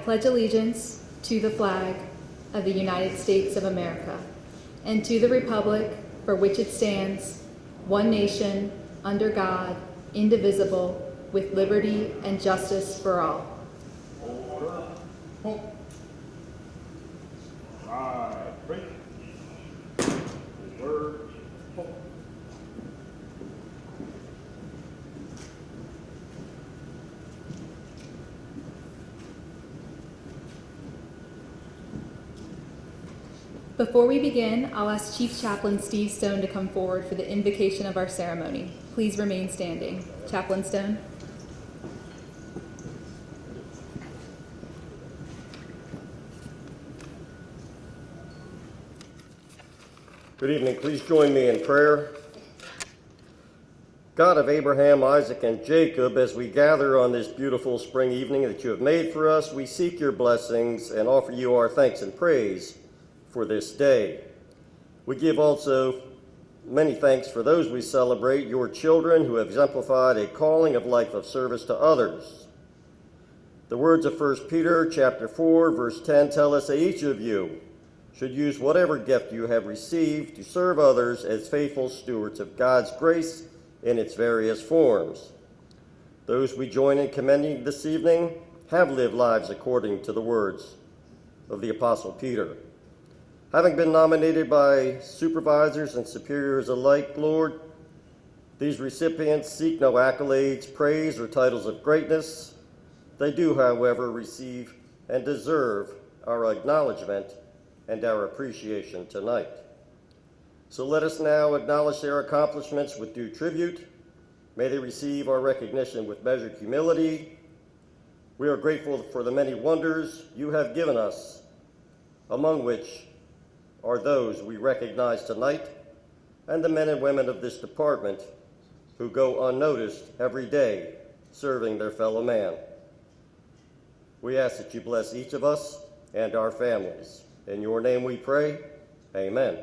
pledge allegiance to the flag of the United States of America and to the republic for which it stands, one nation, under God, indivisible, with liberty and justice for all. Order. Right. Break. Word. Before we begin, I'll ask Chief Chaplain Steve Stone to come forward for the invocation of our ceremony. Please remain standing. Chaplain Stone. Good evening. Please join me in prayer. God of Abraham, Isaac, and Jacob, as we gather on this beautiful spring evening that you have made for us, we seek your blessings and offer you our thanks and praise for this day. We give also many thanks for those we celebrate, your children who have exemplified a calling of life of service to others. The words of 1 Peter chapter 4, verse 10 tell us that each of you should use whatever gift you have received to serve others as faithful stewards of God's grace in its various forms. Those we join in commending this evening have lived lives according to the words of the Apostle Peter. Having been nominated by supervisors and superiors alike, Lord, these recipients seek no accolades, praise, or titles of greatness. They do, however, receive and deserve our acknowledgement and our appreciation tonight. So let us now acknowledge their accomplishments with due tribute. May they receive our recognition with measured humility. We are grateful for the many wonders you have given us, among which are those we recognize tonight, and the men and women of this department who go unnoticed every day serving their fellow man. We ask that you bless each of us and our families. In your name we pray, amen.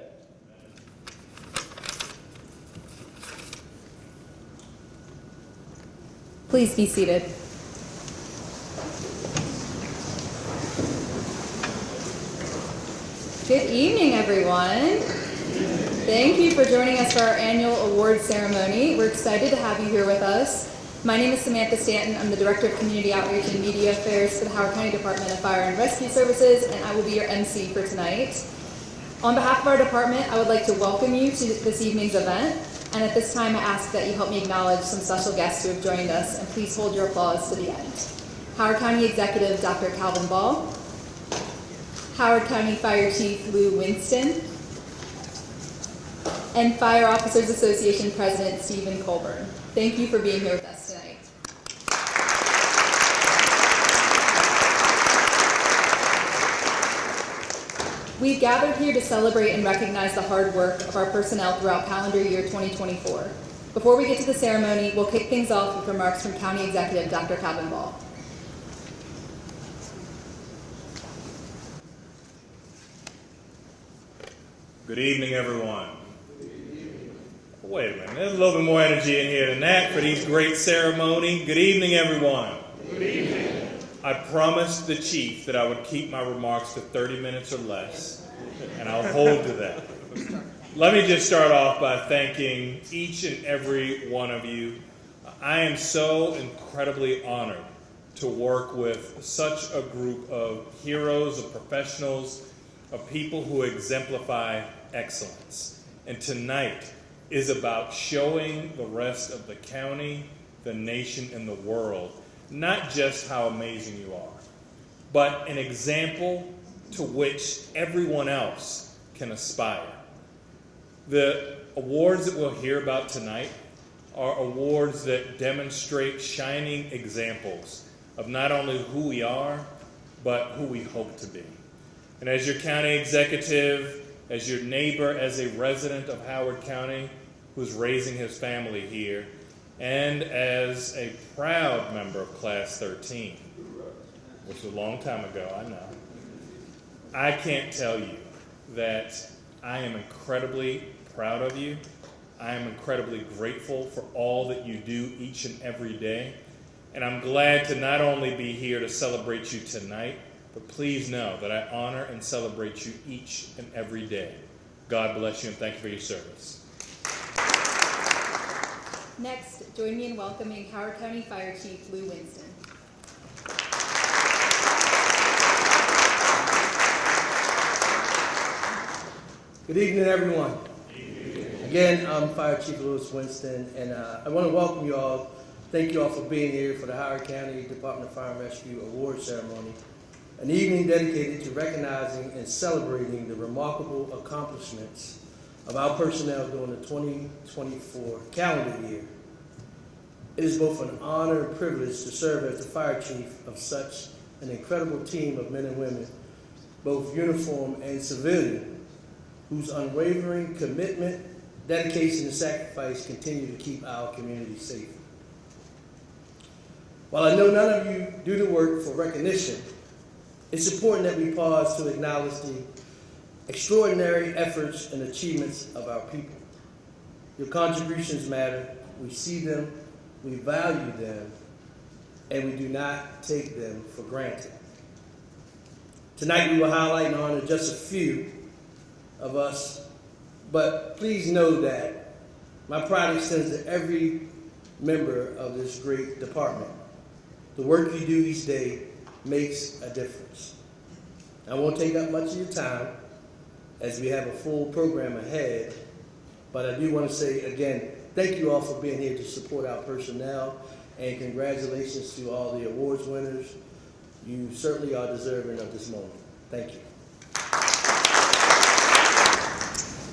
Please be seated. Good evening, everyone. Thank you for joining us for our annual award ceremony. We're excited to have you here with us. My name is Samantha Stanton. I'm the Director of Community Outreach and Media Affairs for the Howard County Department of Fire and Rescue Services, and I will be your MC for tonight. On behalf of our department, I would like to welcome you to this evening's event, and at this time I ask that you help me acknowledge some special guests who have joined us, and please hold your applause to the end. Howard County Executive Dr. Calvin Ball, Howard County Fire Chief Lou Winston, and Fire Officers Association President Stephen Colburn. Thank you for being here with us tonight. We've gathered here to celebrate and recognize the hard work of our personnel throughout calendar year 2024. Before we get to the ceremony, we'll kick things off with remarks from County Executive Dr. Calvin Ball. Good evening, everyone. Wait a minute, there's a little bit more energy in here than that for these great ceremony. Good evening, everyone. Good evening. I promised the chief that I would keep my remarks to 30 minutes or less, and I'll hold to that. Let me just start off by thanking each and every one of you. I am so incredibly honored to work with such a group of heroes, of professionals, of people who exemplify excellence. And tonight is about showing the rest of the county, the nation, and the world not just how amazing you are, but an example to which everyone else can aspire. The awards that we'll hear about tonight are awards that demonstrate shining examples of not only who we are, but who we hope to be. And as your county executive, as your neighbor, as a resident of Howard County who's raising his family here, and as a proud member of Class 13, which was a long time ago, I know, I can't tell you that I am incredibly proud of you. I am incredibly grateful for all that you do each and every day. And I'm glad to not only be here to celebrate you tonight, but please know that I honor and celebrate you each and every day. God bless you, and thank you for your service. Next, join me in welcoming Howard County Fire Chief Lou Winston. Good evening, everyone. Again, I'm Fire Chief Lewis Winston, and I want to welcome you all. Thank you all for being here for the Howard County Department of Fire and Rescue Award Ceremony, an evening dedicated to recognizing and celebrating the remarkable accomplishments of our personnel during the 2024 calendar year. It is both an honor and privilege to serve as the Fire Chief of such an incredible team of men and women, both uniform and civilian, whose unwavering commitment, dedication, and sacrifice continue to keep our community safe. While I know none of you do the work for recognition, it's important that we pause to acknowledge the extraordinary efforts and achievements of our people. Your contributions matter. We see them, we value them, and we do not take them for granted. Tonight we will highlight and honor just a few of us, but please know that my pride extends to every member of this great department. The work you do each day makes a difference. I won't take up much of your time as we have a full program ahead, but I do want to say again, thank you all for being here to support our personnel, and congratulations to all the awards winners. You certainly are deserving of this moment. Thank you.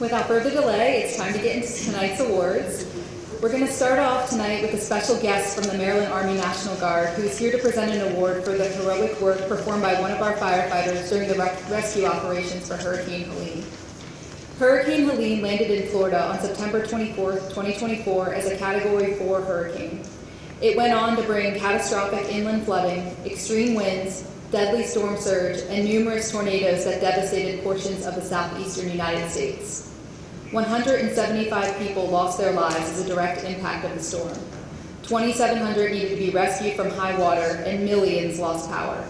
Without further delay, it's time to get into tonight's awards. We're going to start off tonight with a special guest from the Maryland Army National Guard who is here to present an award for the heroic work performed by one of our firefighters during the rescue operations for Hurricane Helene. Hurricane Helene landed in Florida on September 24, 2024 as a Category 4 hurricane. It went on to bring catastrophic inland flooding, extreme winds, deadly storm surge, and numerous tornadoes that devastated portions of the southeastern United States. 175 people lost their lives as a direct impact of the storm. 2,700 needed to be rescued from high water, and millions lost power.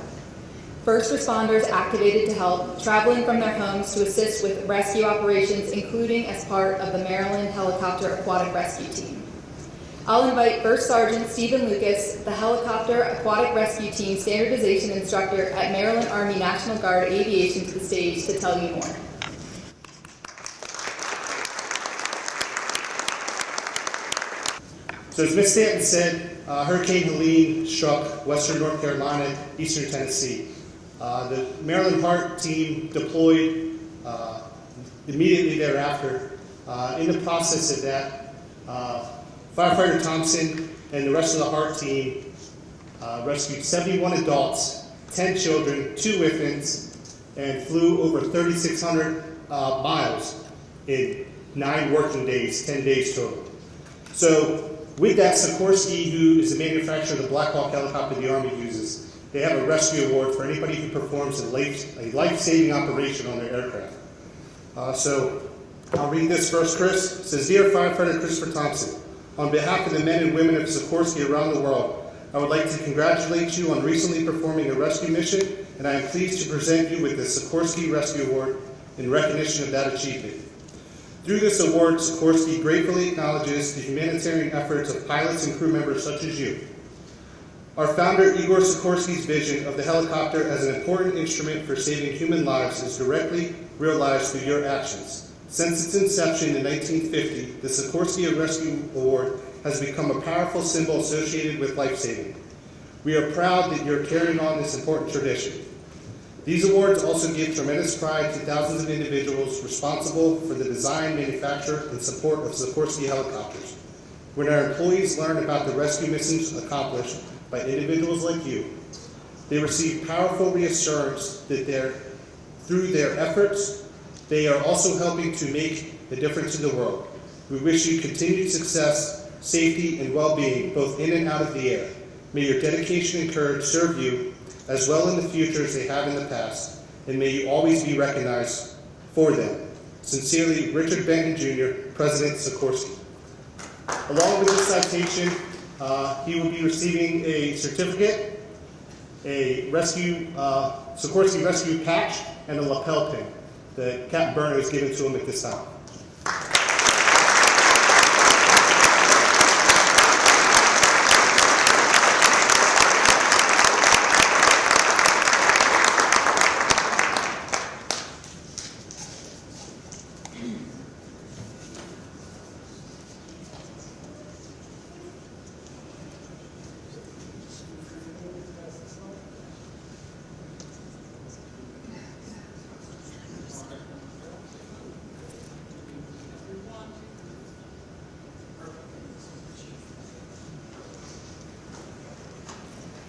First responders activated to help, traveling from their homes to assist with rescue operations, including as part of the Maryland Helicopter Aquatic Rescue Team. I'll invite First Sergeant Stephen Lucas, the Helicopter Aquatic Rescue Team Standardization Instructor at Maryland Army National Guard Aviation, to the stage to tell you more. So as Ms. Stanton said, Hurricane Helene struck western North Carolina, eastern Tennessee. The Maryland Heart team deployed immediately thereafter. In the process of that, Firefighter Thompson and the rest of the Heart team rescued 71 adults, 10 children, 2 infants, and flew over 3,600 miles in 9 working days, 10 days total. So with that, Sikorsky, who is the manufacturer of the Black Hawk helicopter the Army uses, they have a rescue award for anybody who performs a life-saving operation on their aircraft. So I'll read this first, Chris. It says, Dear Firefighter Christopher Thompson, on behalf of the men and women of Sikorsky around the world, I would like to congratulate you on recently performing a rescue mission, and I am pleased to present you with the Sikorsky Rescue Award in recognition of that achievement. Through this award, Sikorsky gratefully acknowledges the humanitarian efforts of pilots and crew members such as you. Our founder, Igor Sikorsky's vision of the helicopter as an important instrument for saving human lives is directly realized through your actions. Since its inception in 1950, the Sikorsky Rescue Award has become a powerful symbol associated with life-saving. We are proud that you're carrying on this important tradition. These awards also give tremendous pride to thousands of individuals responsible for the design, manufacture, and support of Sikorsky helicopters. When our employees learn about the rescue missions accomplished by individuals like you, they receive powerful reassurance that through their efforts, they are also helping to make a difference in the world. We wish you continued success, safety, and well-being, both in and out of the air. May your dedication and courage serve you as well in the future as they have in the past, and may you always be recognized for them. Sincerely, Richard Benton Jr., President Sikorsky. Along with this citation, he will be receiving a certificate, a rescue Sikorsky Rescue Patch and a lapel pin that Captain Burner is giving to him at this time.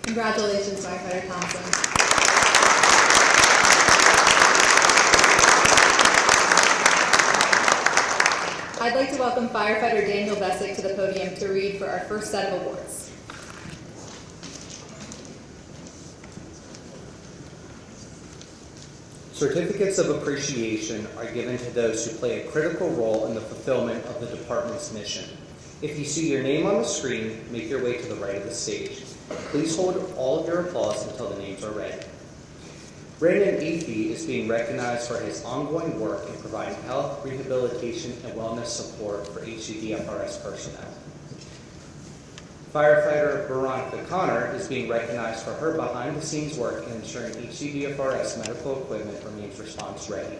Congratulations, Firefighter Thompson. I'd like to welcome Firefighter Daniel Bessick to the podium to read for our first set of awards. Certificates of appreciation are given to those who play a critical role in the fulfillment of the department's mission. If you see your name on the screen, make your way to the right of the stage. Please hold all of your applause until the names are read. Brandon Afey is being recognized for his ongoing work in providing health, rehabilitation, and wellness support for HCDFRS personnel. Firefighter Veronica Connor is being recognized for her behind-the-scenes work in ensuring HCDFRS medical equipment remains response ready.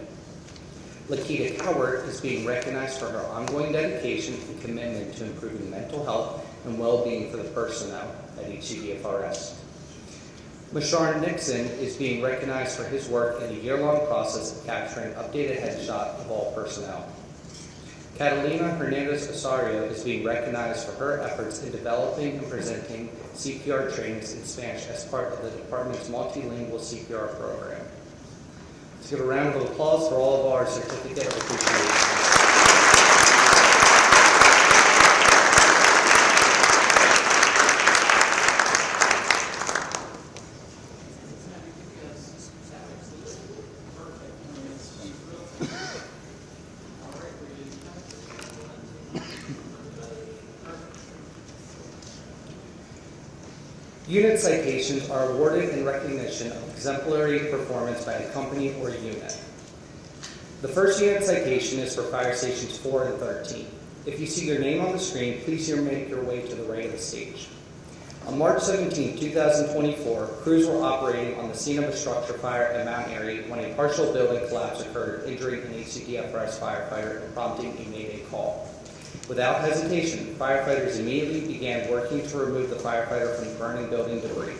Lakita Cowart is being recognized for her ongoing dedication and commitment to improving mental health and well-being for the personnel at HCDFRS. Mashar Nixon is being recognized for his work in the year-long process of capturing updated headshot of all personnel. Catalina Hernandez Osorio is being recognized for her efforts in developing and presenting CPR trainings in Spanish as part of the department's multilingual CPR program. Let's give a round of applause for all of our certificate of appreciation. Unit citations are awarded in recognition of exemplary performance by a company or unit. The first unit citation is for Fire Stations 4 and 13. If you see your name on the screen, please make your way to the right of the stage. On March 17, 2024, crews were operating on the scene of a structure fire at Mount Airy when a partial building collapse occurred, injuring an HCDFRS firefighter and prompting a Mayday call. Without hesitation, firefighters immediately began working to remove the firefighter from the burning building debris.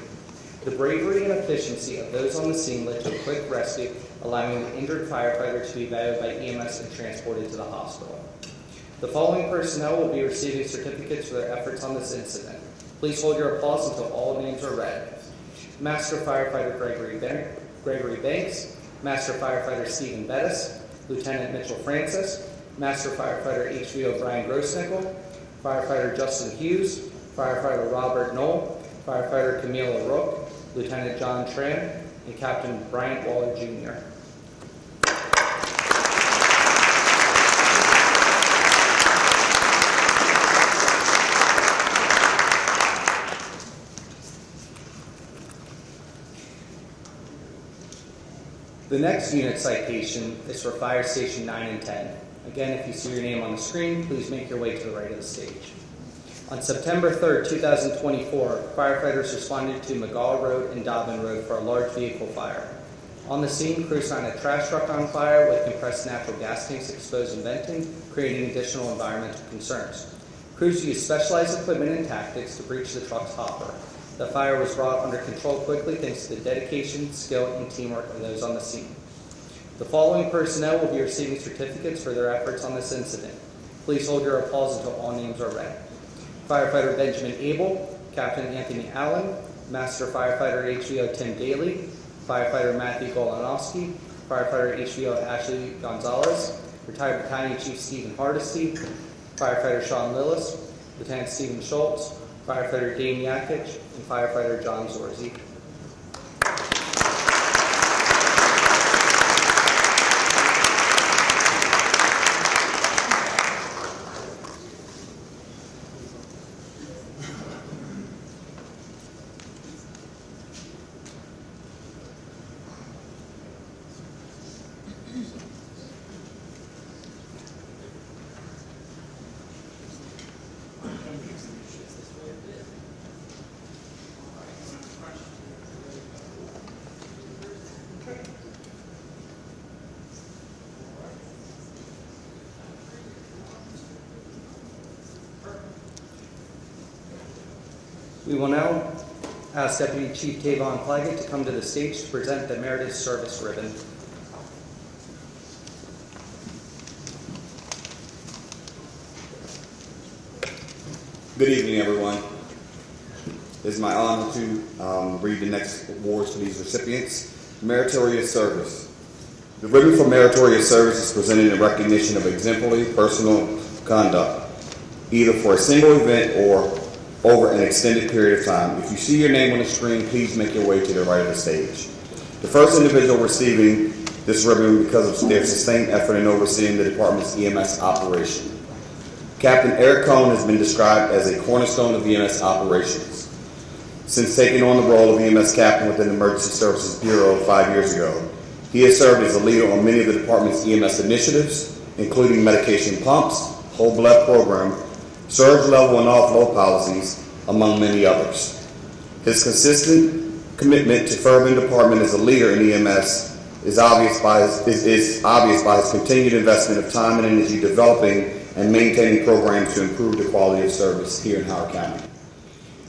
The bravery and efficiency of those on the scene led to a quick rescue, allowing the injured firefighter to be evacuated by EMS and transported to the hospital. The following personnel will be receiving certificates for their efforts on this incident. Please hold your applause until all names are read. Master Firefighter Gregory Banks, Master Firefighter Stephen Bettis, Lieutenant Mitchell Francis, Master Firefighter HVO Brian Grossnickel, Firefighter Justin Hughes, Firefighter Robert Knoll, Firefighter Camila Rook, Lieutenant John Tran, and Captain Bryant Waller Jr. The next unit citation is for Fire Station 9 and 10. Again, if you see your name on the screen, please make your way to the right of the stage. On September 3rd, 2024, firefighters responded to McGaw Road and Dobbin Road for a large vehicle fire. On the scene, crews found a trash truck on fire with compressed natural gas tanks exposed and venting, creating additional environmental concerns. Crews used specialized equipment and tactics to breach the truck's hopper. The fire was brought under control quickly thanks to the dedication, skill, and teamwork of those on the scene. The following personnel will be receiving certificates for their efforts on this incident. Please hold your applause until all names are read. Firefighter Benjamin Abel, Captain Anthony Allen, Master Firefighter HVO Tim Daly, Firefighter Matthew Golanowski, Firefighter HVO Ashley Gonzalez, Retired Battalion Chief Stephen Hardesty, Firefighter Sean Lillis, Lieutenant Stephen Schultz, Firefighter Dane Yakic, and Firefighter John Zorzi. We will now ask Deputy Chief Tavon Claggett to come to the stage to present the Merited Service Ribbon. Good evening, everyone. It is my honor to read the next awards to these recipients. Meritorious Service. The ribbon for Meritorious Service is presented in recognition of exemplary personal conduct, either for a single event or over an extended period of time. If you see your name on the screen, please make your way to the right of the stage. The first individual receiving this ribbon because of their sustained effort in overseeing the department's EMS operation. Captain Eric Cohn has been described as a cornerstone of EMS operations. Since taking on the role of EMS captain within the Emergency Services Bureau 5 years ago, he has served as a leader on many of the department's EMS initiatives, including medication pumps, whole blood program, surge level and offload policies, among many others. His consistent commitment to furthering the department as a leader in EMS is obvious by his continued investment of time and energy developing and maintaining programs to improve the quality of service here in Howard County.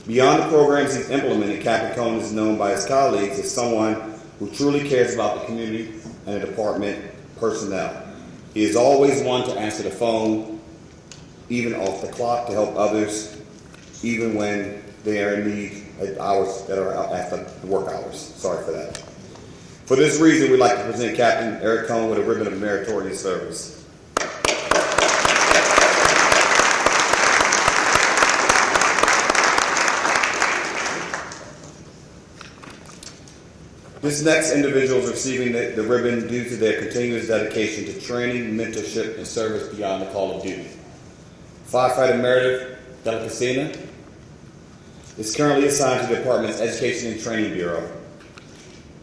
Beyond the programs he's implemented, Captain Cohn is known by his colleagues as someone who truly cares about the community and the department personnel. He is always one to answer the phone, even off the clock, to help others, even when they are in need at hours that are after the work hours. Sorry for that. For this reason, we'd like to present Captain Eric Cohn with a ribbon of meritorious service. This next individual is receiving the ribbon due to their continuous dedication to training, mentorship, and service beyond the call of duty. Firefighter Meredith Delacasina is currently assigned to the department's Education and Training Bureau,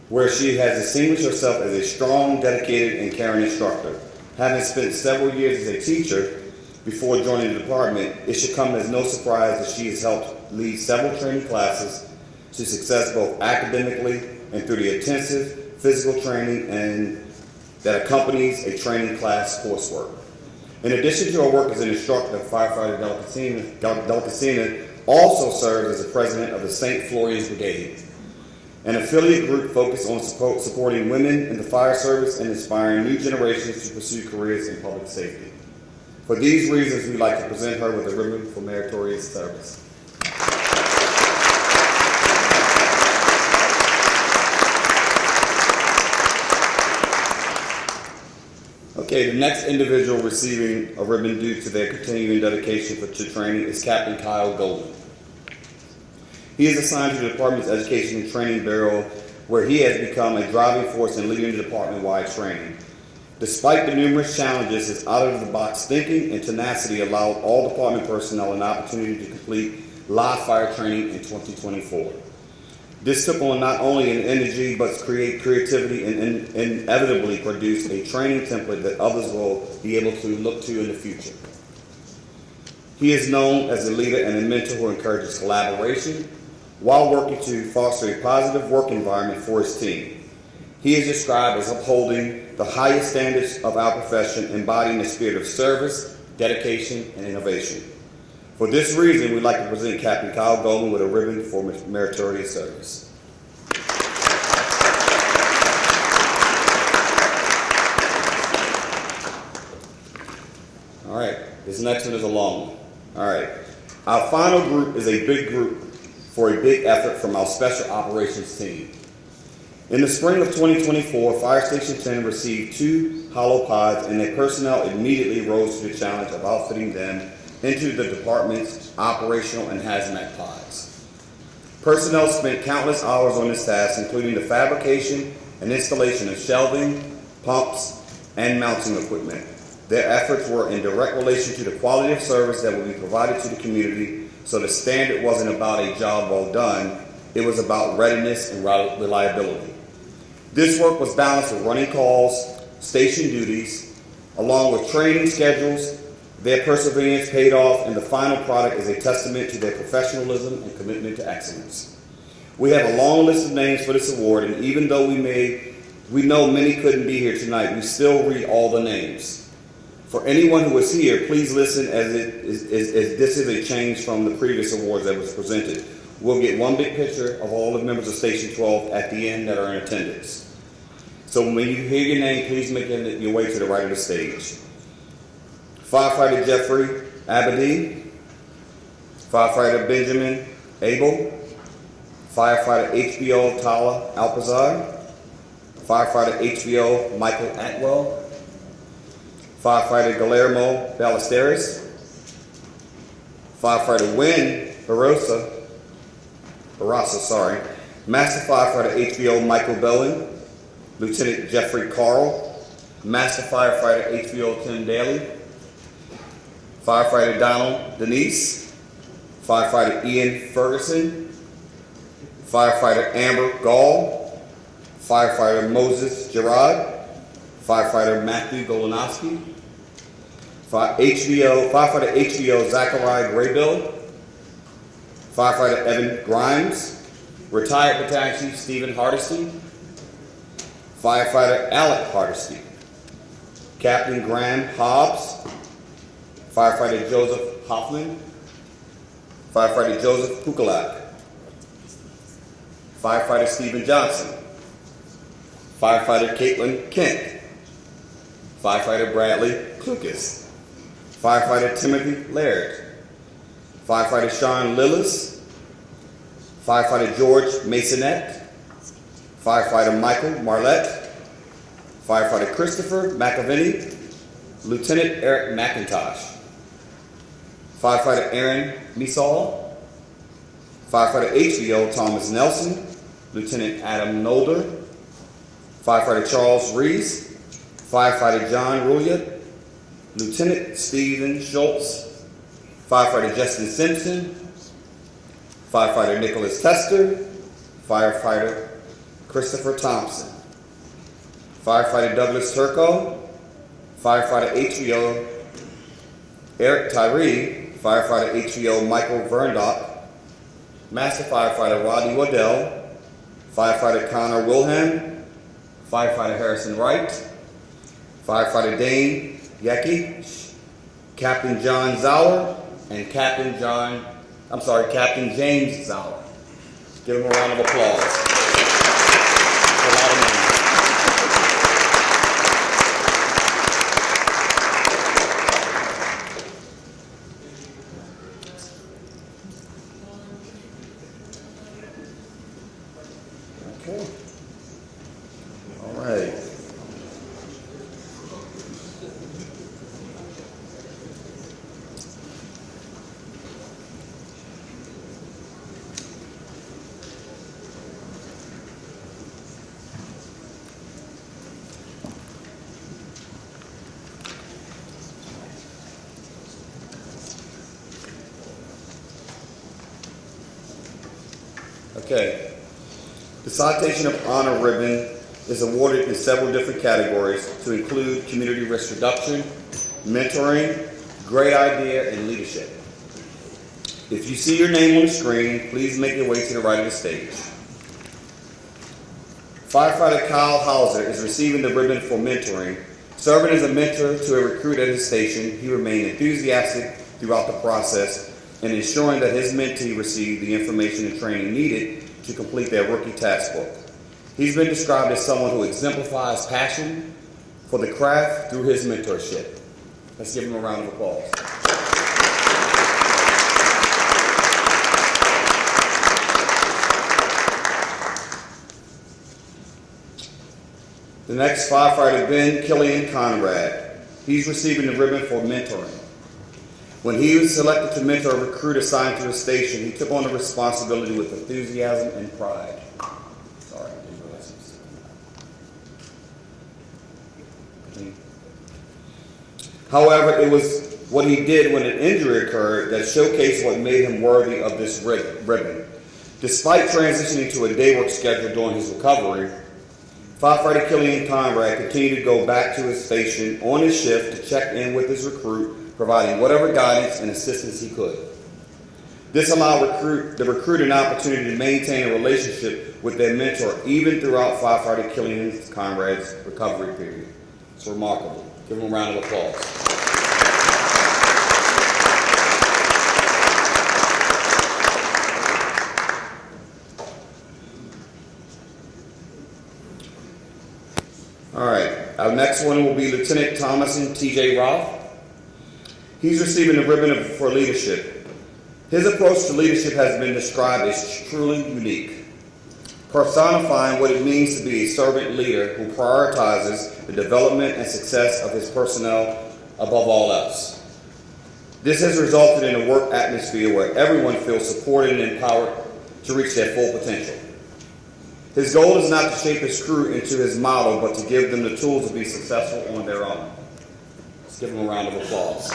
where she has distinguished herself as a strong, dedicated, and caring instructor. Having spent several years as a teacher before joining the department, it should come as no surprise that she has helped lead several training classes to success both academically and through the intensive physical training and that accompanies a training class coursework. In addition to her work as an instructor, Firefighter Delacasina also serves as the president of the St. Florian's Brigade, an affiliate group focused on supporting women in the fire service and inspiring new generations to pursue careers in public safety. For these reasons, we'd like to present her with a ribbon for meritorious service. Okay, the next individual receiving a ribbon due to their continuing dedication to training is Captain Kyle Golden. He is assigned to the department's Education and Training Bureau, where he has become a driving force in leading the department-wide training. Despite the numerous challenges, his out-of-the-box thinking and tenacity allowed all department personnel an opportunity to complete live fire training in 2024. This took on not only an energy, but creativity and inevitably produced a training template that others will be able to look to in the future. He is known as a leader and a mentor who encourages collaboration while working to foster a positive work environment for his team. He is described as upholding the highest standards of our profession, embodying the spirit of service, dedication, and innovation. For this reason, we'd like to present Captain Kyle Goldman with a ribbon for meritorious service. All right, this next one is a long one. All right, our final group is a big group for a big effort from our Special Operations team. In the spring of 2024, Fire Station 10 received 2 hollow pods, and their personnel immediately rose to the challenge of outfitting them into the department's operational and hazmat pods. Personnel spent countless hours on this task, including the fabrication and installation of shelving, pumps, and mounting equipment. Their efforts were in direct relation to the quality of service that would be provided to the community, so the standard wasn't about a job well done, it was about readiness and reliability. This work was balanced with running calls, station duties, along with training schedules. Their perseverance paid off, and the final product is a testament to their professionalism and commitment to excellence. We have a long list of names for this award, and even though we know many couldn't be here tonight, we still read all the names. For anyone who is here, please listen, as this is a change from the previous awards that was presented. We'll get one big picture of all the members of Station 12 at the end that are in attendance. So when you hear your name, please make your way to the right of the stage. Firefighter Jeffrey Abedi, Firefighter Benjamin Abel, Firefighter HBO Tala Alpazar, Firefighter HBO Michael Atwell, Firefighter Guillermo Ballesteros, Firefighter Wynn Barrosa, Master Firefighter HBO Michael Bellin, Lieutenant Jeffrey Carl, Master Firefighter HBO Tim Daly, Firefighter Donald Denise, Firefighter Ian Ferguson, Firefighter Amber Gall, Firefighter Moses Gerard, Firefighter Matthew Golanowski, Firefighter HBO Zachariah Graybill, Firefighter Evan Grimes, Retired Battalion Chief Stephen Hardesty, Firefighter Alec Hardesty, Captain Graham Hobbs, Firefighter Joseph Hoffman, Firefighter Joseph Pukalak, Firefighter Stephen Johnson, Firefighter Caitlin Kent, Firefighter Bradley Klukas, Firefighter Timothy Laird, Firefighter Sean Lillis, Firefighter George Masonette, Firefighter Michael Marlette, Firefighter Christopher McAviney, Lieutenant Eric McIntosh, Firefighter Aaron Misal, Firefighter HBO Thomas Nelson, Lieutenant Adam Nolder, Firefighter Charles Reese, Firefighter John Rulia, Lieutenant Stephen Schultz, Firefighter Justin Simpson, Firefighter Nicholas Tester, Firefighter Christopher Thompson, Firefighter Douglas Turco, Firefighter HBO Eric Tyree, Firefighter HBO Michael Verndock, Master Firefighter Rodney Waddell, Firefighter Connor Wilhelm, Firefighter Harrison Wright, Firefighter Dane Yecki, Captain John Zauer, and Captain James Zauer. Give him a round of applause. That's a lot of names. Okay. All right. Okay. The Citation of Honor ribbon is awarded in several different categories to include community risk reduction, mentoring, great idea, and leadership. If you see your name on the screen, please make your way to the right of the stage. Firefighter Kyle Hauser is receiving the ribbon for mentoring. Serving as a mentor to a recruit at his station, he remained enthusiastic throughout the process and ensuring that his mentee received the information and training needed to complete their rookie task book. He's been described as someone who exemplifies passion for the craft through his mentorship. Let's give him a round of applause. The next firefighter, Ben Killian Conrad. He's receiving the ribbon for mentoring. When he was selected to mentor a recruit assigned to his station, he took on the responsibility with enthusiasm and pride. Sorry, I didn't realize this. However, it was what he did when an injury occurred that showcased what made him worthy of this ribbon. Despite transitioning to a day work schedule during his recovery, Firefighter Killian Conrad continued to go back to his station on his shift to check in with his recruit, providing whatever guidance and assistance he could. This allowed the recruit an opportunity to maintain a relationship with their mentor even throughout Firefighter Killian Conrad's recovery period. It's remarkable. Give him a round of applause. All right, our next one will be Lieutenant Thomason T.J. Roth. He's receiving the ribbon for leadership. His approach to leadership has been described as truly unique, personifying what it means to be a servant leader who prioritizes the development and success of his personnel above all else. This has resulted in a work atmosphere where everyone feels supported and empowered to reach their full potential. His goal is not to shape his crew into his model, but to give them the tools to be successful on their own. Let's give him a round of applause.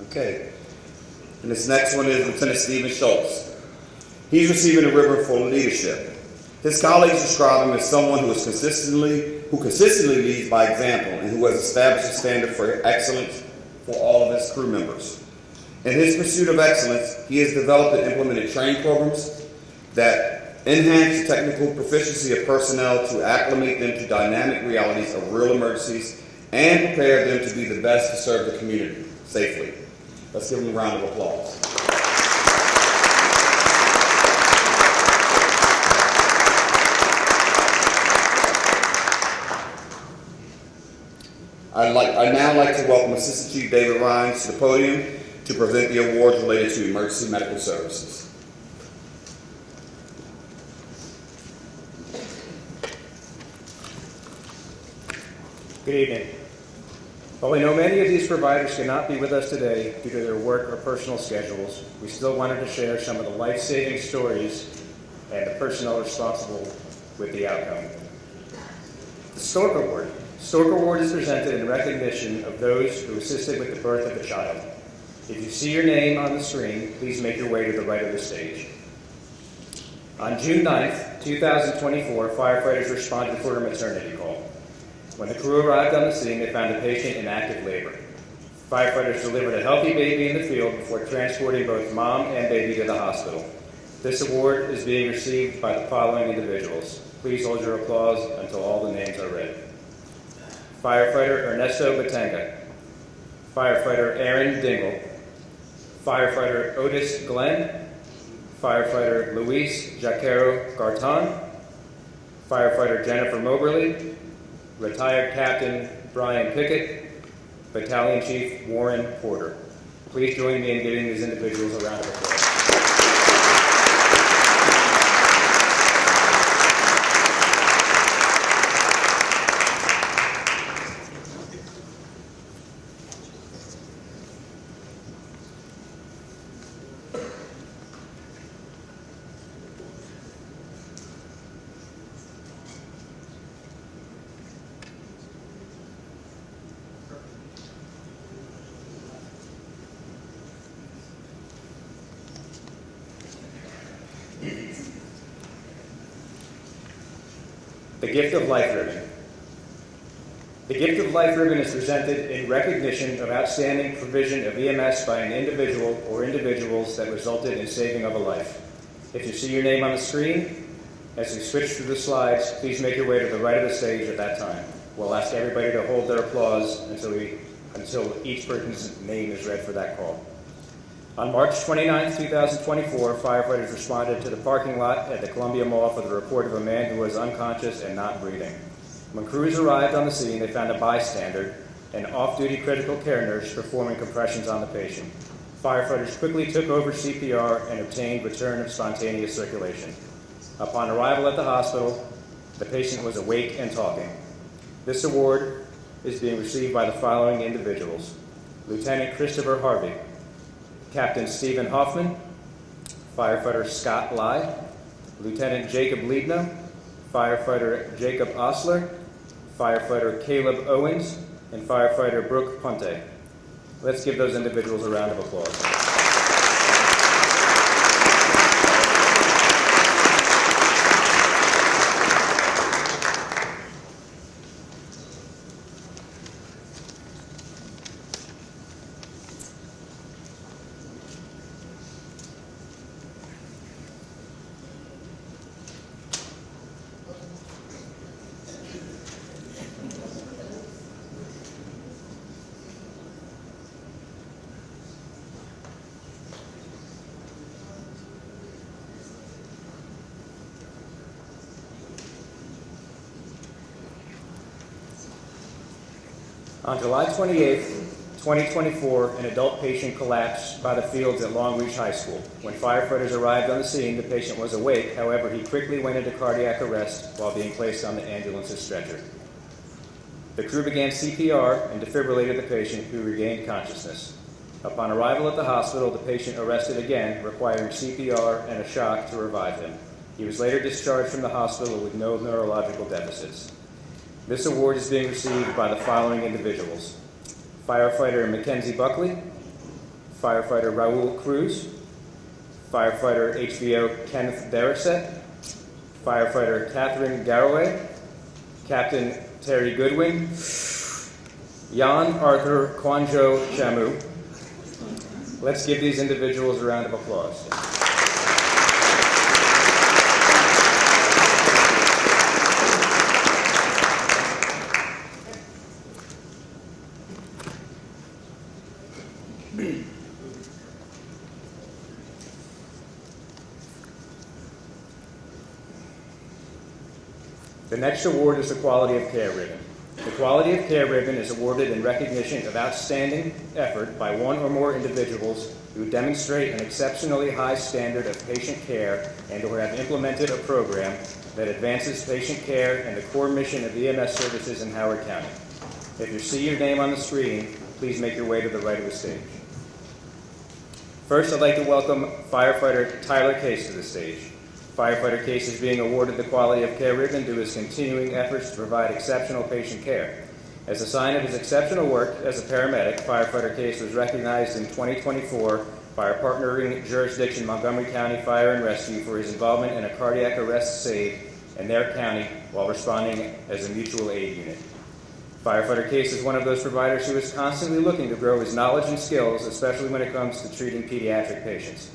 Okay. And this next one is Lieutenant Stephen Schultz. He's receiving a ribbon for leadership. His colleagues describe him as someone who consistently leads by example and who has established a standard for excellence for all of his crew members. In his pursuit of excellence, he has developed and implemented training programs that enhance the technical proficiency of personnel to acclimate them to dynamic realities of real emergencies and prepare them to be the best to serve the community safely. Let's give him a round of applause. I'd now like to welcome Assistant Chief David Rhines to the podium to present the awards related to emergency medical services. Good evening. While we know many of these providers cannot be with us today due to their work or personal schedules, we still wanted to share some of the life-saving stories and the personnel responsible with the outcome. The Stork Award. Stork Award is presented in recognition of those who assisted with the birth of a child. If you see your name on the screen, please make your way to the right of the stage. On June 9th, 2024, firefighters responded for a maternity call. When the crew arrived on the scene, they found a patient in active labor. Firefighters delivered a healthy baby in the field before transporting both mom and baby to the hospital. This award is being received by the following individuals. Please hold your applause until all the names are read. Firefighter Ernesto Batenga, Firefighter Aaron Dingle, Firefighter Otis Glenn, Firefighter Luis Jaquero Garton, Firefighter Jennifer Moberly, Retired Captain Brian Pickett, Battalion Chief Warren Porter. Please join me in giving these individuals a round of applause. The Gift of Life Ribbon. The Gift of Life Ribbon is presented in recognition of outstanding provision of EMS by an individual or individuals that resulted in saving of a life. If you see your name on the screen, as we switch through the slides, please make your way to the right of the stage at that time. We'll ask everybody to hold their applause until each person's name is read for that call. On March 29, 2024, firefighters responded to the parking lot at the Columbia Mall for the report of a man who was unconscious and not breathing. When crews arrived on the scene, they found a bystander, an off-duty critical care nurse, performing compressions on the patient. Firefighters quickly took over CPR and obtained return of spontaneous circulation. Upon arrival at the hospital, the patient was awake and talking. This award is being received by the following individuals: Lieutenant Christopher Harvey, Captain Stephen Hoffman, Firefighter Scott Lai, Lieutenant Jacob Liebno, Firefighter Jacob Osler, Firefighter Caleb Owens, and firefighter Brooke Ponte. Let's give those individuals a round of applause. On July 28, 2024, an adult patient collapsed by the fields at Long Reach High School. When firefighters arrived on the scene, the patient was awake. However, he quickly went into cardiac arrest while being placed on the ambulance's stretcher. The crew began CPR and defibrillated the patient, who regained consciousness. Upon arrival at the hospital, the patient arrested again, requiring CPR and a shock to revive him. He was later discharged from the hospital with no neurological deficits. This award is being received by the following individuals: firefighter Mackenzie Buckley, firefighter Raul Cruz, firefighter HVO Kenneth Darriset, firefighter Catherine Garraway, Captain Terry Goodwin, Jan Arthur Kwanjo Chamu. Let's give these individuals a round of applause. The next award is the Quality of Care Ribbon. The Quality of Care Ribbon is awarded in recognition of outstanding effort by one or more individuals who demonstrate an exceptionally high standard of patient care and or have implemented a program that advances patient care and the core mission of EMS services in Howard County. If you see your name on the screen, please make your way to the right of the stage. First, I'd like to welcome firefighter Tyler Case to the stage. Firefighter Case is being awarded the Quality of Care Ribbon due to his continuing efforts to provide exceptional patient care. As a sign of his exceptional work as a paramedic, Firefighter Case was recognized in 2024 by our partnering jurisdiction, Montgomery County Fire and Rescue, for his involvement in a cardiac arrest save in their county while responding as a mutual aid unit. Firefighter Case is one of those providers who is constantly looking to grow his knowledge and skills, especially when it comes to treating pediatric patients.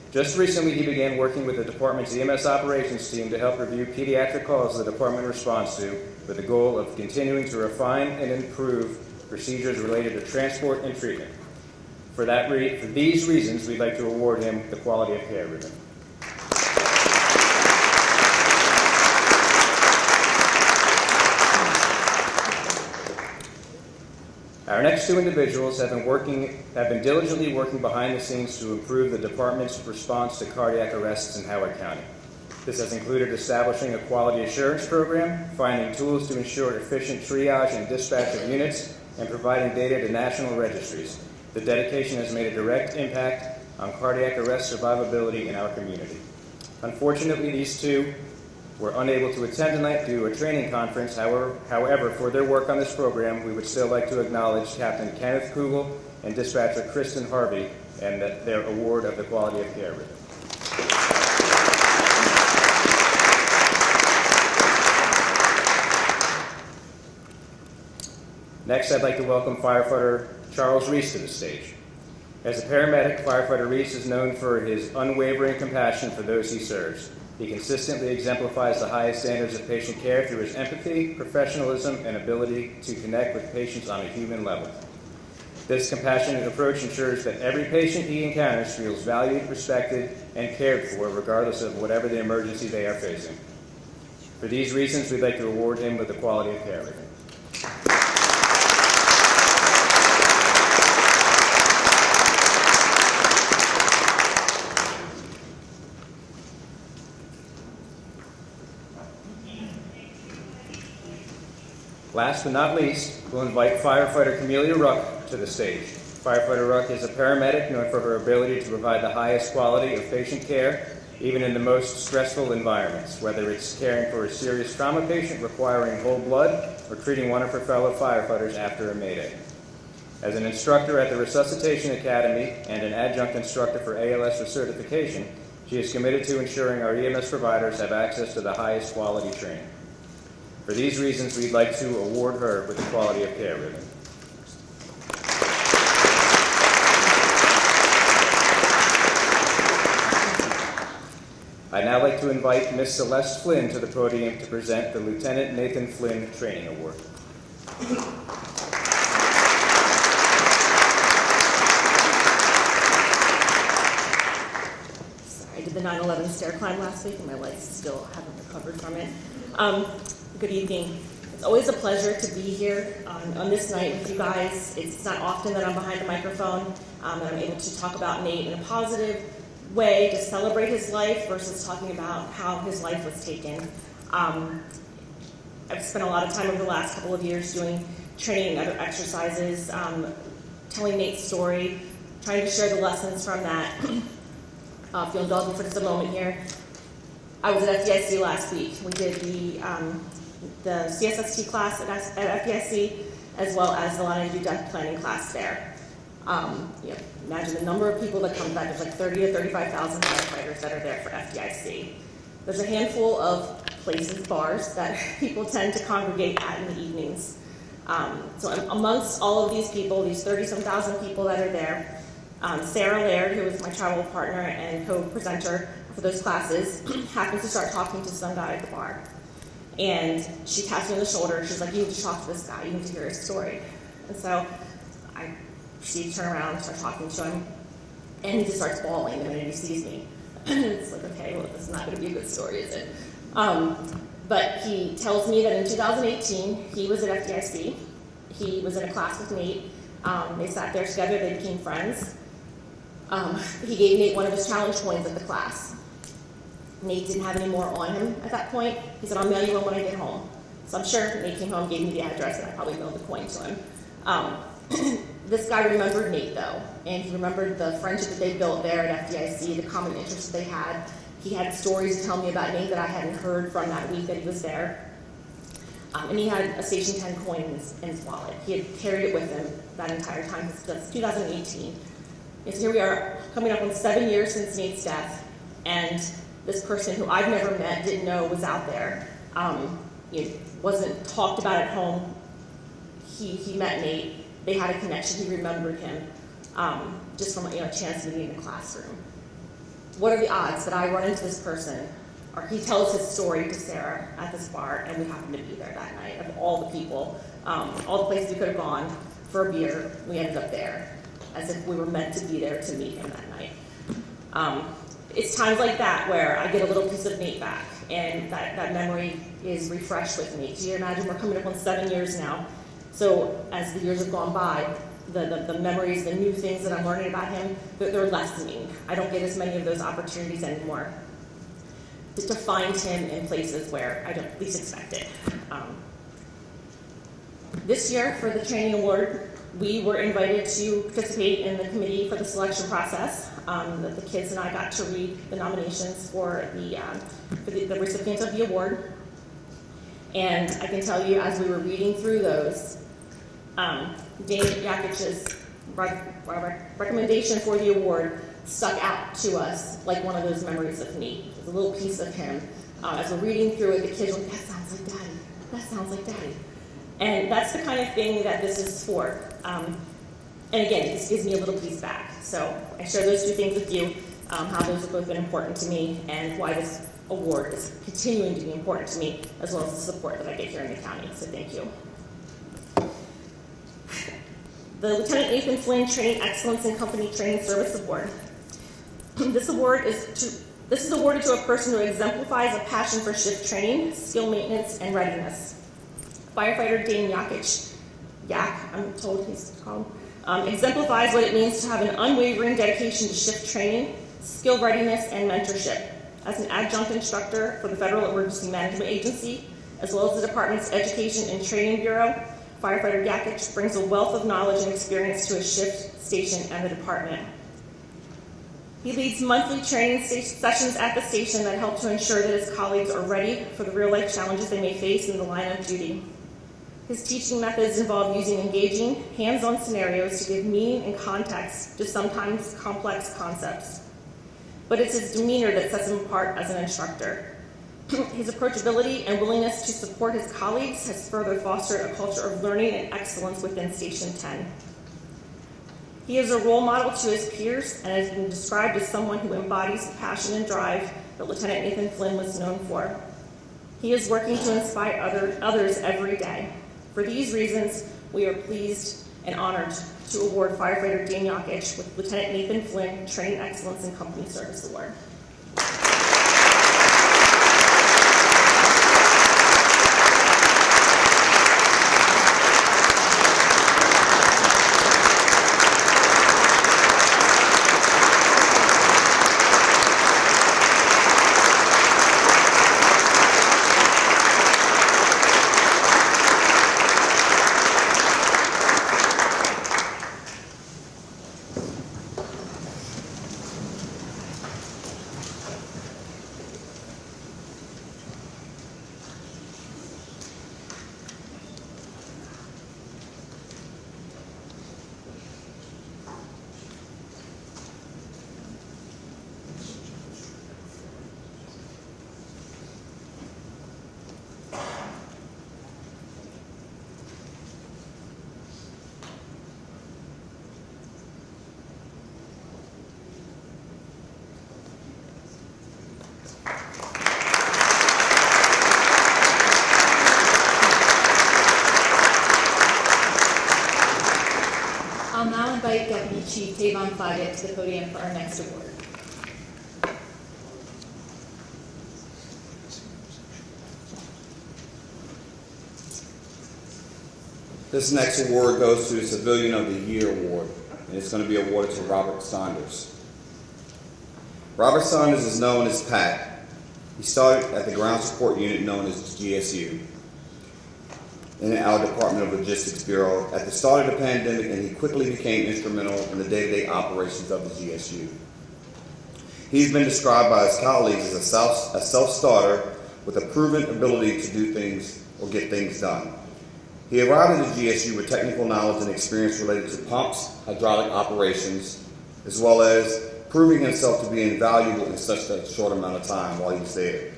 Just recently, he began working with the department's EMS operations team to help review pediatric calls the department responds to, with the goal of continuing to refine and improve procedures related to transport and treatment. For these reasons, we'd like to award him the Quality of Care Ribbon. Our next two individuals have been diligently working behind the scenes to improve the department's response to cardiac arrests in Howard County. This has included establishing a quality assurance program, finding tools to ensure efficient triage and dispatch of units, and providing data to national registries. The dedication has made a direct impact on cardiac arrest survivability in our community. Unfortunately, these two were unable to attend tonight due to a training conference. However, for their work on this program, we would still like to acknowledge Captain Kenneth Kugel and Dispatcher Kristen Harvey and their award of the Quality of Care Ribbon. Next, I'd like to welcome firefighter Charles Reese to the stage. As a paramedic, firefighter Reese is known for his unwavering compassion for those he serves. He consistently exemplifies the highest standards of patient care through his empathy, professionalism, and ability to connect with patients on a human level. This compassionate approach ensures that every patient he encounters feels valued, respected, and cared for, regardless of whatever the emergency they are facing. For these reasons, we'd like to award him with the Quality of Care Ribbon. Last but not least, we'll invite firefighter Camelia Ruck to the stage. Firefighter Ruck is a paramedic known for her ability to provide the highest quality of patient care even in the most stressful environments, whether it's caring for a serious trauma patient requiring whole blood or treating one of her fellow firefighters after a mayday. As an instructor at the Resuscitation Academy and an adjunct instructor for ALS recertification, she is committed to ensuring our EMS providers have access to the highest quality training. For these reasons, we'd like to award her with the Quality of Care ribbon. I'd now like to invite Miss Celeste Flynn to the podium to present the Lieutenant Nathan Flynn Training Award. Sorry, I did the 9/11 stair climb last week and my legs still haven't recovered from it. Good evening. It's always a pleasure to be here on this night with you guys. It's not often that I'm behind the microphone and I'm able to talk about Nate in a positive way to celebrate his life versus talking about how his life was taken. I've spent a lot of time over the last couple of years doing training and other exercises, telling Nate's story, trying to share the lessons from that. If you'll indulge me for just a moment here. I was at FDIC last week. We did the CSST class at FDIC as well as the line of duty death planning class there. Imagine the number of people that come back. There's like 30 to 35,000 firefighters that are there for FDIC. There's a handful of places, bars, that people tend to congregate at in the evenings. So amongst all of these people, these 30-some thousand people that are there, Sarah Laird, who is my travel partner and co-presenter for those classes, happens to start talking to some guy at the bar. And she taps me on the shoulder. She's like, you need to talk to this guy. You need to hear his story. And so I turn around and start talking to him. And he just starts bawling the minute he sees me. It's like, okay, well, this is not going to be a good story, is it? But he tells me that in 2018, he was at FDIC. He was in a class with Nate. They sat there together. They became friends. He gave Nate one of his challenge coins at the class. Nate didn't have any more on him at that point. He said, I'll mail you one when I get home. So I'm sure Nate came home, gave me the address, and I probably mailed the coin to him. This guy remembered Nate, though, and he remembered the friendship that they built there at FDIC, the common interests that they had. He had stories to tell me about Nate that I hadn't heard from that week that he was there. And he had a Station 10 coin in his wallet. He had carried it with him that entire time. That's 2018. And so here we are, coming up on 7 years since Nate's death, and this person who I've never met, didn't know was out there. It wasn't talked about at home. He met Nate. They had a connection. He remembered him just from a chance meeting in the classroom. What are the odds that I run into this person, or he tells his story to Sarah at this bar, and we happen to be there that night? Of all the people, all the places we could have gone for a beer, we ended up there, as if we were meant to be there to meet him that night. It's times like that where I get a little piece of Nate back, and that memory is refreshed with me. Can you imagine, we're coming up on 7 years now. So as the years have gone by, the memories, the new things that I'm learning about him, they're lessening. I don't get as many of those opportunities anymore to find him in places where I don't least expect it. This year, for the training award, we were invited to participate in the committee for the selection process. The kids and I got to read the nominations for the recipients of the award. And I can tell you, as we were reading through those, Dane Yakic's recommendation for the award stuck out to us like one of those memories of me. It was a little piece of him. As we're reading through it, the kids were like, that sounds like Daddy. That sounds like Daddy. And that's the kind of thing that this is for. And again, this gives me a little piece back. So I share those two things with you, how those have both been important to me, and why this award is continuing to be important to me, as well as the support that I get here in the county. So thank you. The Lieutenant Nathan Flynn Training Excellence in Company Training Service Award. This is awarded to a person who exemplifies a passion for shift training, skill maintenance, and readiness. Firefighter Dane Yakic, I'm told he's called, exemplifies what it means to have an unwavering dedication to shift training, skill readiness, and mentorship. As an adjunct instructor for the Federal Emergency Management Agency, as well as the Department's Education and Training Bureau, Firefighter Yakic brings a wealth of knowledge and experience to a shift, station, and the department. He leads monthly training sessions at the station that help to ensure that his colleagues are ready for the real-life challenges they may face in the line of duty. His teaching methods involve using engaging, hands-on scenarios to give meaning and context to sometimes complex concepts. But it's his demeanor that sets him apart as an instructor. His approachability and willingness to support his colleagues has further fostered a culture of learning and excellence within Station 10. He is a role model to his peers and has been described as someone who embodies the passion and drive that Lieutenant Nathan Flynn was known for. He is working to inspire others every day. For these reasons, we are pleased and honored to award Firefighter Dan Yakich with Lieutenant Nathan Flynn Training Excellence and Company Service Award. I'll now invite Deputy Chief Tavon Claggett to the podium for our next award. This next award goes to the Civilian of the Year Award, and it's going to be awarded to Robert Saunders. Robert Saunders is known as Pat. He started at the Ground Support Unit known as GSU in our Department of Logistics Bureau at the start of the pandemic, and he quickly became instrumental in the day-to-day operations of the GSU. He's been described by his colleagues as a self-starter with a proven ability to do things or get things done. He arrived at the GSU with technical knowledge and experience related to pumps, hydraulic operations, as well as proving himself to be invaluable in such a short amount of time while he's there.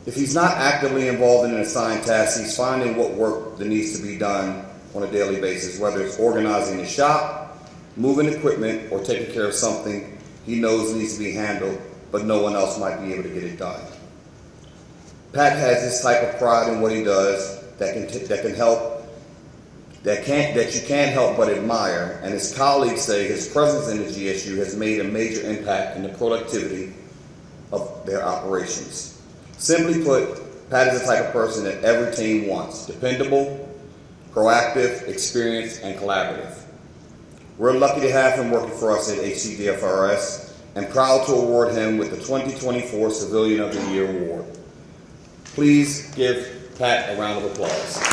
If he's not actively involved in an assigned task, he's finding what work that needs to be done on a daily basis, whether it's organizing the shop, moving equipment, or taking care of something he knows needs to be handled, but no one else might be able to get it done. Pat has this type of pride in what he does that you can't help but admire, and his colleagues say his presence in the GSU has made a major impact in the productivity of their operations. Simply put, Pat is the type of person that every team wants: dependable, proactive, experienced, and collaborative. We're lucky to have him working for us at HCDFRS and proud to award him with the 2024 Civilian of the Year Award. Please give Pat a round of applause.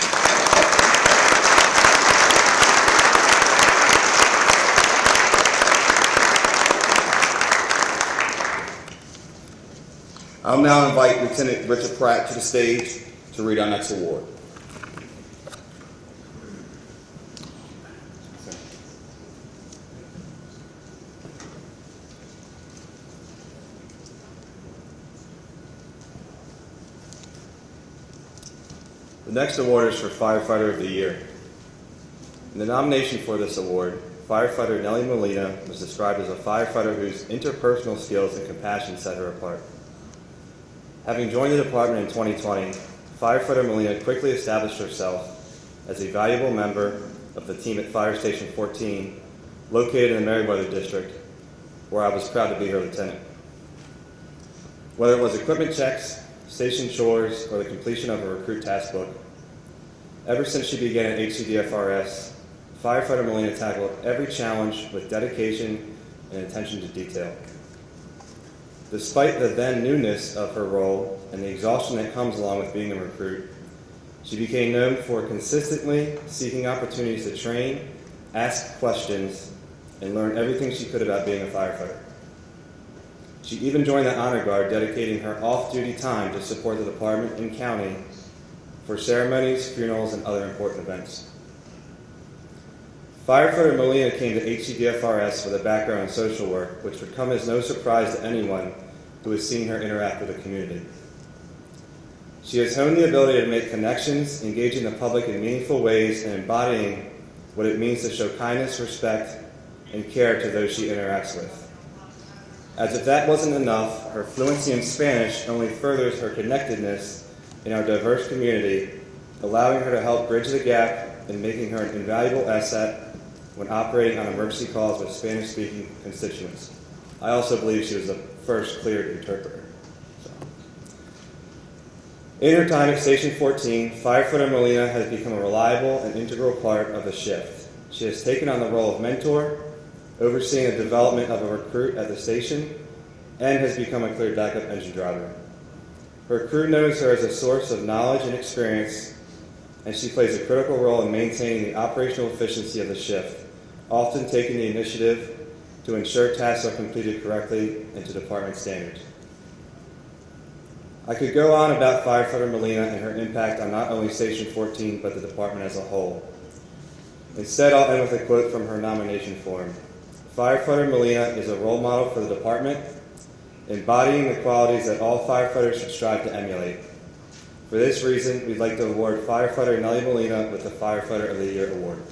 I'll now invite Lieutenant Richard Pratt to the stage to read our next award. The next award is for Firefighter of the Year. In the nomination for this award, firefighter Nellie Molina was described as a firefighter whose interpersonal skills and compassion set her apart. Having joined the department in 2020, firefighter Molina quickly established herself as a valuable member of the team at Fire Station 14, located in the Merriweather District, where I was proud to be her lieutenant. Whether it was equipment checks, station chores, or the completion of a recruit task book, ever since she began at HCDFRS, firefighter Molina tackled every challenge with dedication and attention to detail. Despite the then newness of her role and the exhaustion that comes along with being a recruit, she became known for consistently seeking opportunities to train, ask questions, and learned everything she could about being a firefighter. She even joined the Honor Guard, dedicating her off-duty time to support the department and county for ceremonies, funerals, and other important events. Firefighter Molina came to HCDFRS with a background in social work, which would come as no surprise to anyone who has seen her interact with the community. She has honed the ability to make connections, engaging the public in meaningful ways, and embodying what it means to show kindness, respect, and care to those she interacts with. As if that wasn't enough, her fluency in Spanish only furthers her connectedness in our diverse community, allowing her to help bridge the gap and making her an invaluable asset when operating on emergency calls with Spanish-speaking constituents. I also believe she was the first cleared interpreter. In her time at Station 14, Firefighter Molina has become a reliable and integral part of the shift. She has taken on the role of mentor, overseeing the development of a recruit at the station, and has become a cleared backup engine driver. Her crew knows her as a source of knowledge and experience, and she plays a critical role in maintaining the operational efficiency of the shift, often taking the initiative to ensure tasks are completed correctly and to department standards. I could go on about Firefighter Molina and her impact on not only Station 14, but the department as a whole. Instead, I'll end with a quote from her nomination form. Firefighter Molina is a role model for the department, embodying the qualities that all firefighters should strive to emulate. For this reason, we'd like to award Firefighter Nellie Molina with the Firefighter of the Year Award.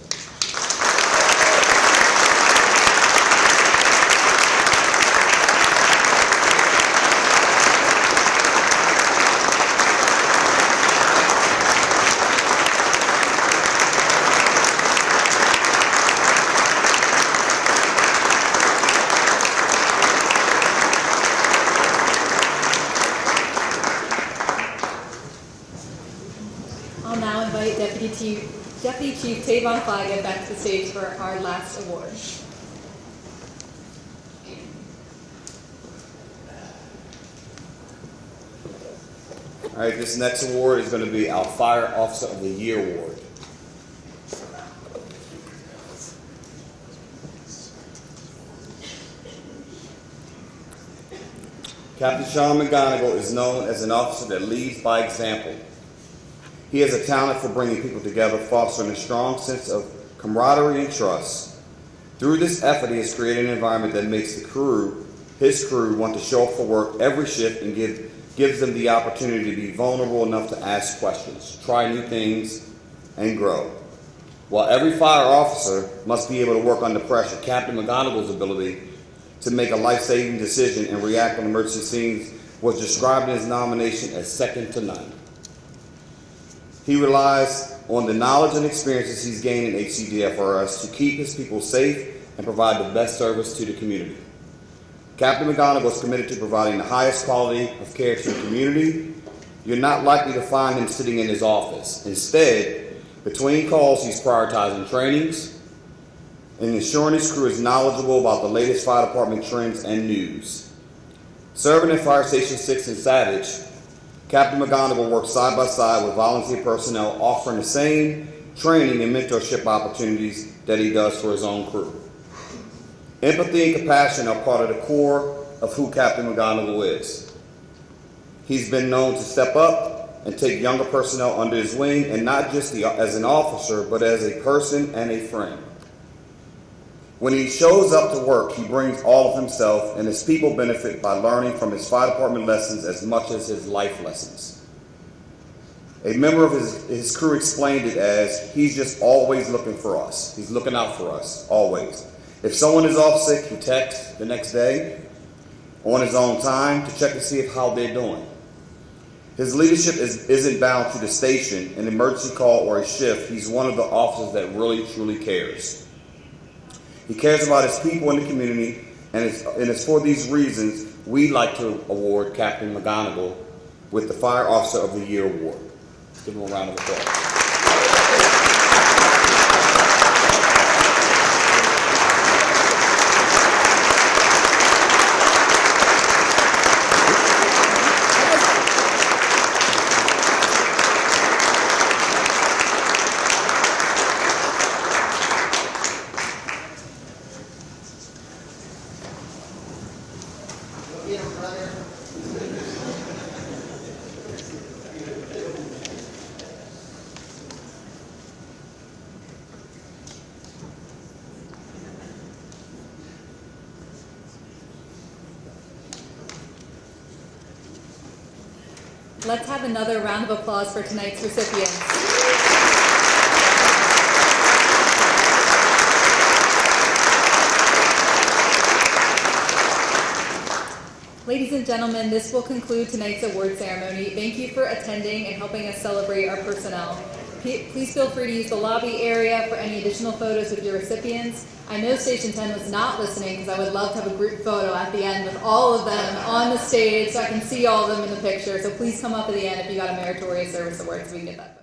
I'll now invite Deputy Chief Tavon Flagg back to the stage for our last award. All right, this next award is going to be our Fire Officer of the Year Award. Captain Sean McGonigal is known as an officer that leads by example. He has a talent for bringing people together, fostering a strong sense of camaraderie and trust. Through this effort, he has created an environment that makes his crew, want to show up for work every shift and gives them the opportunity to be vulnerable enough to ask questions, try new things, and grow. While every fire officer must be able to work under pressure, Captain McGonigal's ability to make a life-saving decision and react on emergency scenes was described in his nomination as second to none. He relies on the knowledge and experiences he's gained in HCDFRS to keep his people safe and provide the best service to the community. Captain McGonigal is committed to providing the highest quality of care to the community. You're not likely to find him sitting in his office. Instead, between calls, he's prioritizing trainings and ensuring his crew is knowledgeable about the latest fire department trends and news. Serving at Fire Station 6 in Savage, Captain McGonigal works side by side with volunteer personnel, offering the same training and mentorship opportunities that he does for his own crew. Empathy and compassion are part of the core of who Captain McGonigal is. He's been known to step up and take younger personnel under his wing, and not just as an officer, but as a person and a friend. When he shows up to work, he brings all of himself, and his people benefit by learning from his fire department lessons as much as his life lessons. A member of his crew explained it as, he's just always looking for us. He's looking out for us, always. If someone is off sick, he texts the next day on his own time to check to see how they're doing. His leadership isn't bound to the station, an emergency call, or a shift. He's one of the officers that really, truly cares. He cares about his people in the community, and it's for these reasons we'd like to award Captain McGonigal with the Fire Officer of the Year Award. Give him a round of applause. Let's have another round of applause for tonight's recipients. Ladies and gentlemen, this will conclude tonight's award ceremony. Thank you for attending and helping us celebrate our personnel. Please feel free to use the lobby area for any additional photos with your recipients. I know Station 10 was not listening because I would love to have a group photo at the end with all of them on the stage so I can see all of them in the picture. So please come up at the end if you got a Meritorious Service Award so we can get that photo.